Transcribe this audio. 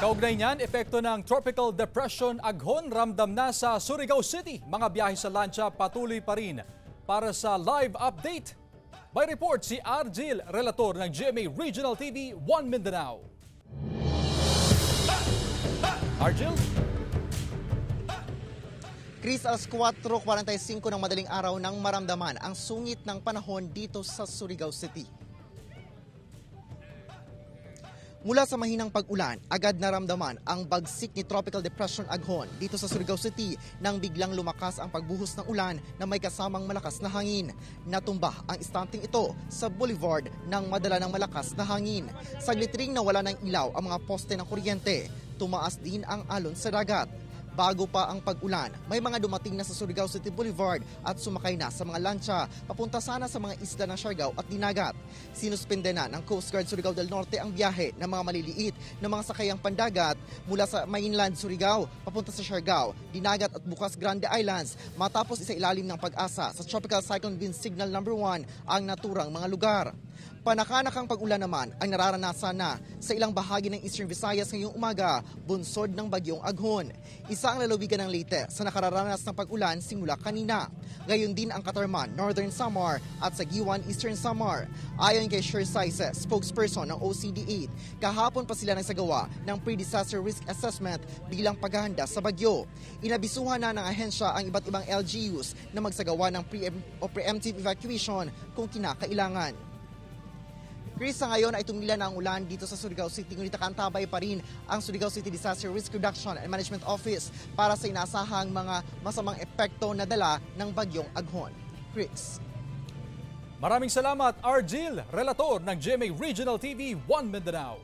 Kaugnay niyan, epekto ng Tropical Depression Aghon ramdam na sa Surigao City. Mga biyahe sa lancha patuloy pa rin. Para sa live update, may report si Argil, relator ng GMA Regional TV 1 Mindanao. Argil? Chris, alas 4:45 ng madaling araw nang maramdaman ang sungit ng panahon dito sa Surigao City. Mula sa mahinang pag-ulan, agad naramdaman ang bagsik ni Tropical Depression Aghon dito sa Surigao City nang biglang lumakas ang pagbuhos ng ulan na may kasamang malakas na hangin. Natumba ang istanteng ito sa boulevard ng madala ng malakas na hangin. Saglit ring nawala ng ilaw ang mga poste ng kuryente. Tumaas din ang alon sa dagat. Bago pa ang pag-ulan, may mga dumating na sa Surigao City Boulevard at sumakay na sa mga lancha papunta sana sa mga isla ng Siargao at Dinagat. Sinuspende na ng Coast Guard Surigao del Norte ang biyahe ng mga maliliit na mga sakayang pandagat mula sa mainland Surigao papunta sa Siargao, Dinagat at bukas Grande Islands matapos isa ilalim ng pag-asa sa Tropical Cyclone Wind Signal No. 1 ang naturang mga lugar. Panakanakang pag-ulan naman ang nararanasan na sa ilang bahagi ng Eastern Visayas ngayong umaga, bunsod ng bagyong Aghon. Isa ang lalawigan ng Leyte sa nakararanas ng pag-ulan simula kanina. Gayon din ang Catarman, Northern Samar at Sagiwan, Eastern Samar. Ayon kay Sher Saise, spokesperson ng OCD8, kahapon pa sila nagsagawa ng pre-disaster risk assessment bilang paghahanda sa bagyo. Inabisuhan na ng ahensya ang iba't ibang LGUs na magsagawa ng preemptive evacuation kung kinakailangan. Chris, sa ngayon ay tumila na ang ulan dito sa Surigao City, ngunit nakaantabay pa rin ang Surigao City Disaster Risk Reduction and Management Office para sa inaasahang mga masamang epekto na dala ng bagyong Aghon. Chris. Maraming salamat, Argil, relator ng GMA Regional TV 1 Mindanao.